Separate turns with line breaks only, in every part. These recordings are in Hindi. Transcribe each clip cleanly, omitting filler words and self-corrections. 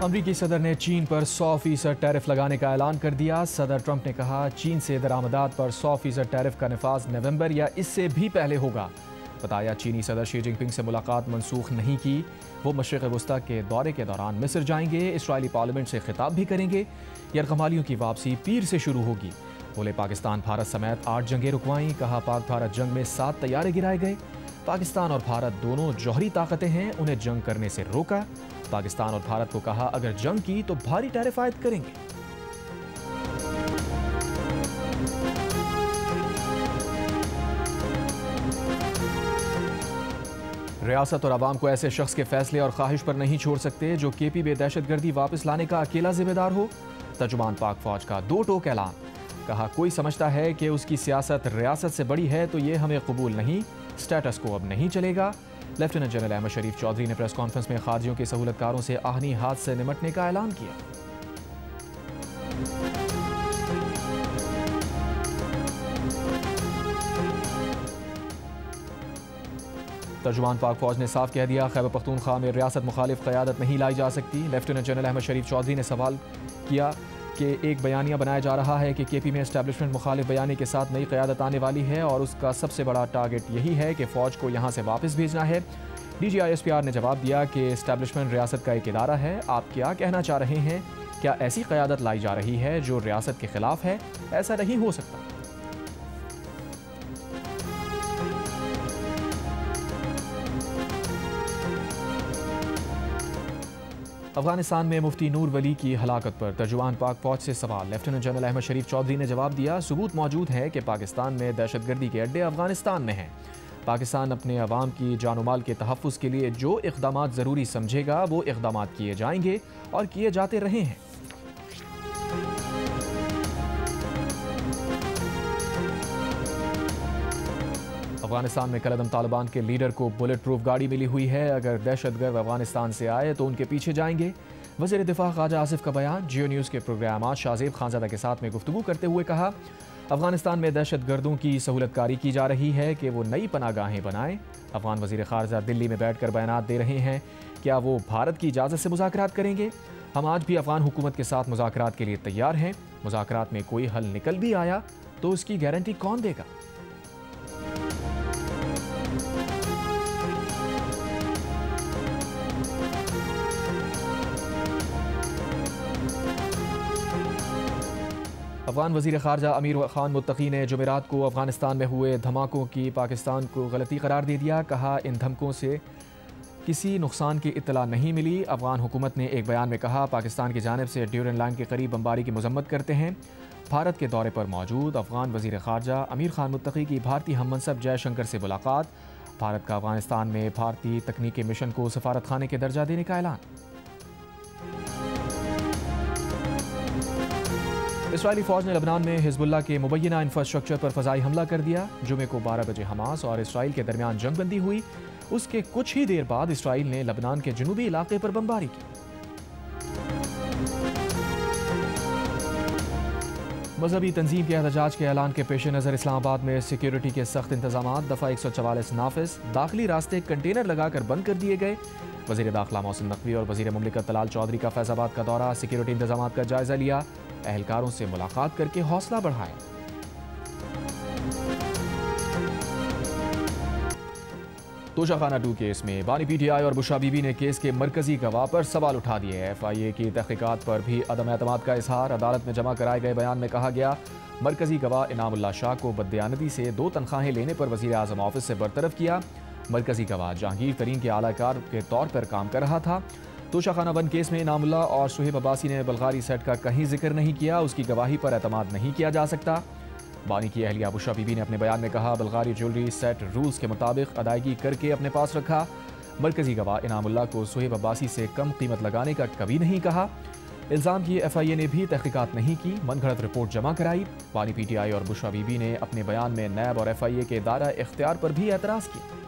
अमरीकी सदर ने चीन पर 100% टैरिफ लगाने का ऐलान कर दिया। सदर ट्रंप ने कहा, चीन से दरामदात पर 100% टैरिफ का नफाज नवंबर या इससे भी पहले होगा। बताया, चीनी सदर शी जिनपिंग से मुलाकात मनसूख नहीं की। वो मशरिक़ वस्ता के दौरे के दौरान मिस्र जाएंगे। इसराइली पार्लियामेंट से खिताब भी करेंगे। यरगमालियों की वापसी पीर से शुरू होगी। बोले, पाकिस्तान भारत समेत 8 जंगें रुकवाईं। कहा, पाक भारत जंग में 7 तैयारे गिराए गए। पाकिस्तान और भारत दोनों जौहरी ताकतें हैं, उन्हें जंग करने से रोका। पाकिस्तान और भारत को कहा, अगर जंग की तो भारी टैरिफ आयद करेंगे। रियासत और आवाम को ऐसे शख्स के फैसले और ख्वाहिश पर नहीं छोड़ सकते जो केपी में दहशतगर्दी वापस लाने का अकेला जिम्मेदार हो। तर्जुमान पाक फौज का 2 टोक ऐलान। कहा, कोई समझता है कि उसकी सियासत रियासत से बड़ी है तो ये हमें कबूल नहीं। स्टेटस को अब नहीं चलेगा। लेफ्टिनेंट जनरल अहमद शरीफ चौधरी ने प्रेस कॉन्फ्रेंस में खारजियों के सहूलतकारों से आहनी हाथ से निमटने का ऐलान किया। तर्जुमान पाक फौज ने साफ कह दिया, खैबर पख्तूनख्वा में रियासत मुखालिफ क़यादत नहीं लाई जा सकती। लेफ्टिनेंट जनरल अहमद शरीफ चौधरी ने सवाल किया कि एक बयानिया बनाया जा रहा है कि केपी में एस्टैब्लिशमेंट मुखालिफ बयानी के साथ नई क़यादत आने वाली है और उसका सबसे बड़ा टारगेट यही है कि फ़ौज को यहाँ से वापस भेजना है। DGISPR ने जवाब दिया कि एस्टैब्लिशमेंट रियासत का एक इदारा है। आप क्या कहना चाह रहे हैं? क्या ऐसी क़यादत लाई जा रही है जो रियासत के खिलाफ है? ऐसा नहीं हो सकता। अफगानिस्तान में मुफ्ती नूर वली की हलाकत पर तर्जुमान पाक फौज से सवाल। लेफ्टिनेंट जनरल अहमद शरीफ चौधरी ने जवाब दिया, सबूत मौजूद है कि पाकिस्तान में दहशतगर्दी के अड्डे अफगानिस्तान में हैं। पाकिस्तान अपने अवाम की जान माल के तहफ़्फ़ुज़ के लिए जो इक़दामात ज़रूरी समझेगा वो इक़दामात किए जाएंगे और किए जाते रहे हैं। अफगानिस्तान में कलअदम तालिबान के लीडर को बुलेट प्रूफ गाड़ी मिली हुई है। अगर दहशतगर्द अफगानिस्तान से आए तो उनके पीछे जाएंगे। वज़ीर दिफा ख्वाजा आसिफ का बयान। जियो न्यूज़ के प्रोग्राम आज शाहज़ेब खानज़ादा के साथ में गुफ्तगू करते हुए कहा, अफगानिस्तान में दहशतगर्दों की सहूलतकारी की जा रही है कि वो नई पनागाहें बनाएं। अफगान वज़ीर ख़ारजा दिल्ली में बैठकर बयानात दे रहे हैं। क्या वो भारत की इजाज़त से मुज़ाकरात करेंगे? हम आज भी अफगान हुकूमत के साथ मुज़ाकरात के लिए तैयार हैं। मुज़ाकरात में कोई हल निकल भी आया तो उसकी गारंटी कौन देगा? अफगान वज़ीर ख़ारजा अमीर खान मुत्तकी ने जुमेरात को अफगानिस्तान में हुए धमाकों की पाकिस्तान को गलती करार दे दिया। कहा, इन धमकों से किसी नुकसान की इत्तला नहीं मिली। अफगान हुकूमत ने एक बयान में कहा, पाकिस्तान की जानिब से ड्यूरन लाइन के करीब बमबारी की मजम्मत करते हैं। भारत के दौरे पर मौजूद अफगान वज़ीर ख़ारजा अमीर खान मुत्तकी की भारतीय हममनसब जयशंकर से मुलाकात। भारत का अफगानिस्तान में भारतीय तकनीकी मिशन को सफारत खाने के दर्जा देने का ऐलान। इसराइली फ़ौज ने लबनान में हिज़्बुल्लाह के मुबैना इंफ्रास्ट्रक्चर पर फ़ज़ाई हमला कर दिया। जुमे को 12 बजे हमास और इसराइल के दरमियान जंगबंदी हुई। उसके कुछ ही देर बाद इसराइल ने लबनान के जनूबी इलाके पर बमबारी की। मजहबी तंजीम के एहतजाज के ऐलान के पेश नज़र इस्लामाबाद में सिक्योरिटी के सख्त इंतजाम। दफ़ा 144 नाफिज। दाखिली रास्ते कंटेनर लगाकर बंद कर दिए गए। वज़ीर दाखिला मोहसिन नकवी और वज़ीर मुमलिकत तलाल चौधरी का फैज़ाबाद का दौरा। सिक्योरिटी इंतजाम का जायजा लिया। एहलकारों से मुलाकात करके हौसला बढ़ाया। तोशाखाना 2 केस में बानी PTI और बुशरा बीबी ने केस के मरकजी गवाह पर सवाल उठा दिए। FIA की तहकीकात पर भी अदम एतमाद का इजहार। अदालत में जमा कराए गए बयान में कहा गया, मरकजी गवाह इनामुल्लाह शाह को बददयानती से 2 तनख्वाहें लेने पर वज़ीर आज़म ऑफिस से बरतरफ किया। मरकजी गवाह जहांगीर तरीन के आलाकार के तौर पर काम कर रहा था। तोशाखाना 1 केस में इनामुल्लाह और शुहेब अब्बासी ने बल्गारी सेट का कहीं जिक्र नहीं किया। उसकी गवाही पर एतमाद नहीं किया जा सकता। बानी की अहलिया बुशरा बीबी ने अपने बयान में कहा, बल्गारी ज्वेलरी सेट रूल्स के मुताबिक अदायगी करके अपने पास रखा। मरकजी गवाह इनामुल्लाह को शुहेब अब्बासी से कम कीमत लगाने का कभी नहीं कहा। इल्ज़ाम की FIA ने भी तहकीकात नहीं की, मनगढ़ंत रिपोर्ट जमा कराई। बानी PTI और बुशरा बीबी ने अपने बयान में नैब और FIA के दायरा इख्तियार पर भी एतराज़ किया।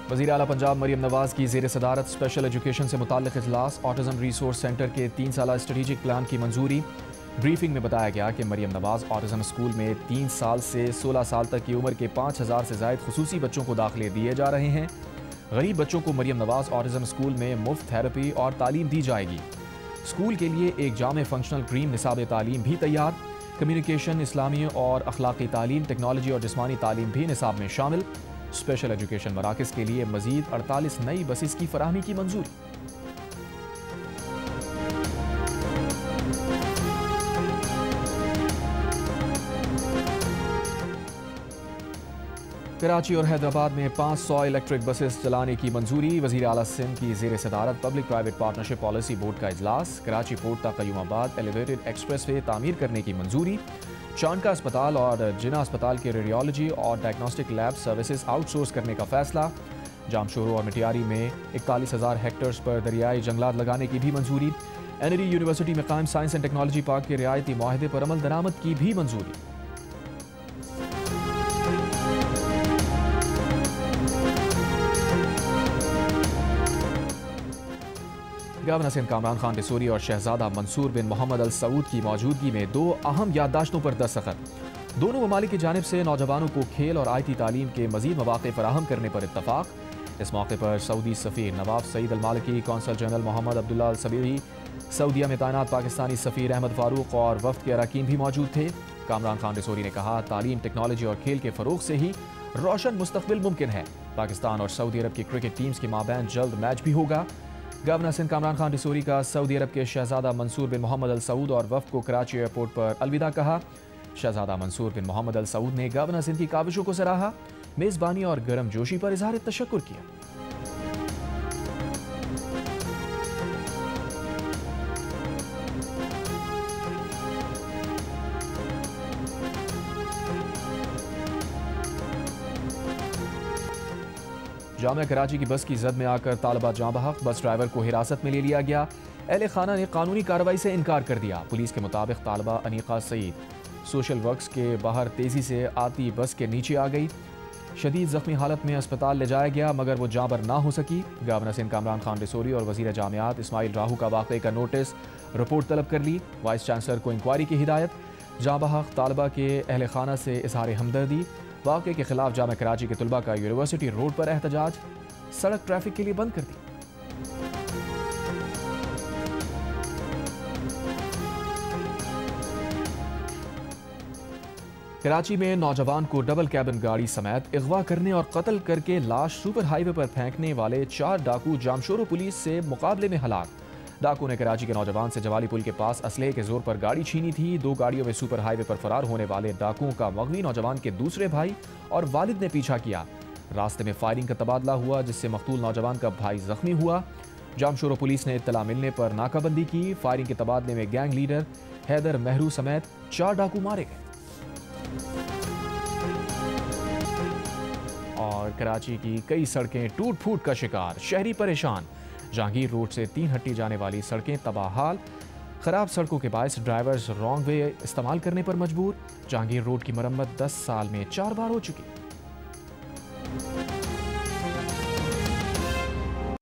वज़ीर आला पंजाब मरियम नवाज की ज़ेर सदारत स्पेशल एजुकेशन से मुताल्लिक़ इजलास। ऑटिज़म रिसोर्स सेंटर के 3 साला स्ट्रेटेजिक प्लान की मंजूरी। ब्रीफिंग में बताया गया कि मरियम नवाज ऑटिज़म स्कूल में 3 साल से 16 साल तक की उम्र के 5000 से ज़ायद खुसूसी बच्चों को दाखिले दिए जा रहे हैं। गरीब बच्चों को मरियम नवाज ऑटिज़म स्कूल में मुफ्त थेरेपी और तालीम दी जाएगी। स्कूल के लिए एक जामे फंक्शनल ड्रीम निसाब तालीम भी तैयार। कम्युनिकेशन, इस्लामी और अखलाकी तालीम, टेक्नोलॉजी और जिस्मानी तालीम भी निसाब में शामिल। स्पेशल एजुकेशन मराकज़ के लिए मजीद 48 नई बसेस की फराहमी की मंजूरी। कराची और हैदराबाद में 500 इलेक्ट्रिक बसेस चलाने की मंजूरी। वज़ीर आला सिंध की ज़ेर सदारत public private partnership policy board का इजलास। कराची पोर्ट तक क़य्यूमाबाद एलिवेटेड एक्सप्रेसवे तामीर करने की मंजूरी। चांदका अस्पताल और जिना अस्पताल के रेडियोलॉजी और डायग्नोस्टिक लैब सर्विसेज आउटसोर्स करने का फैसला। जामशोरो और मिटियारी में 41,000 हेक्टर्स पर दरियाई जंगलात लगाने की भी मंजूरी। एनडी यूनिवर्सिटी में कायम साइंस एंड टेक्नोलॉजी पार्क के रियायती माहदे पर अमल दरामद की भी मंजूरी। गवर्नर सिंध कामरान खान डिसूरी और शहजादा मंसूर बिन मोहम्मद अल सऊद की मौजूदगी में 2 अहम याददाश्तों पर दस्तखत। दोनों ममालिक की जानिब से नौजवानों को खेल और IT तालीम के मजीद मौक़े फराहम करने पर इत्तफाक। इस मौके पर सऊदी सफ़ीर नवाब सईद अल मालिकी, कौंसल जनरल मोहम्मद अब्दुल्ला अल सबीही, सऊदीया में तैनात पाकिस्तानी सफ़ीर अहमद फारूक और वफ़द के अरकान भी मौजूद थे। कामरान खान डिसूरी ने कहा, तालीम, टेक्नोलॉजी और खेल के फ़रोग़ से ही रोशन मुस्तक़बिल मुमकिन है। पाकिस्तान और सऊदी अरब की क्रिकेट टीम्स के माबैन जल्द मैच भी होगा। गवर्नर सिंध कामरान खान डिसूरी का सऊदी अरब के शहजादा मंसूर बिन मोहम्मद अल सऊद और वफ़द को कराची एयरपोर्ट पर अलविदा कहा। शहजादा मंसूर बिन मोहम्मद अल सऊद ने गवर्नर सिंध की काविशों को सराहा। मेज़बानी और गर्म जोशी पर इज़हार तशक्कुर किया। जामिया कराची की बस की जद में आकर तालिबा जाँ बहक। बस ड्राइवर को हिरासत में ले लिया गया। अहले खाना ने कानूनी कार्रवाई से इनकार कर दिया। पुलिस के मुताबिक तालिबा अनीका सईद सोशल वर्क्स के बाहर तेजी से आती बस के नीचे आ गई। शदीद जख्मी हालत में अस्पताल ले जाया गया मगर वो जाँबर ना हो सकी। गवर्नर सिंध कामरान खान डिसूरी और वज़ीर जामियात इस्माइल राहू का वाक़े का नोटिस रिपोर्ट तलब कर ली। वाइस चांसलर को इंक्वायरी की हिदायत। जाँ बहक तालिबा के अहले खाना से इजहार हमदर्दी। वाक़े के खिलाफ जामिया कराची के तलबा का यूनिवर्सिटी रोड पर एहतजाज। सड़क ट्रैफिक के लिए बंद कर दी। कराची में नौजवान को डबल कैबिन गाड़ी समेत अगवा करने और कत्ल करके लाश सुपर हाईवे पर फेंकने वाले 4 डाकू जामशोरो पुलिस से मुकाबले में हलाक। डाकू ने कराची के नौजवान से जवाली पुल के पास असलहे के जोर पर गाड़ी छीनी थी। 2 गाड़ियों में सुपर हाईवे पर फरार होने वाले डाकुओं का मगवी नौजवान के दूसरे भाई और वालिद ने पीछा किया। रास्ते में फायरिंग का तबादला हुआ जिससे मकतूल नौजवान का भाई जख्मी हुआ। जामशोरो पुलिस ने इत्तला मिलने पर नाकाबंदी की। फायरिंग के तबादले में गैंग लीडर हैदर मेहरू समेत 4 डाकू मारे गए। और कराची की कई सड़कें टूट फूट का शिकार, शहरी परेशान। जहांगीर रोड से 3 हट्टी जाने वाली सड़कें तबाहाल। खराब सड़कों के बायस ड्राइवर्स रॉन्ग वे इस्तेमाल करने पर मजबूर। जहांगीर रोड की मरम्मत 10 साल में 4 बार हो चुकी।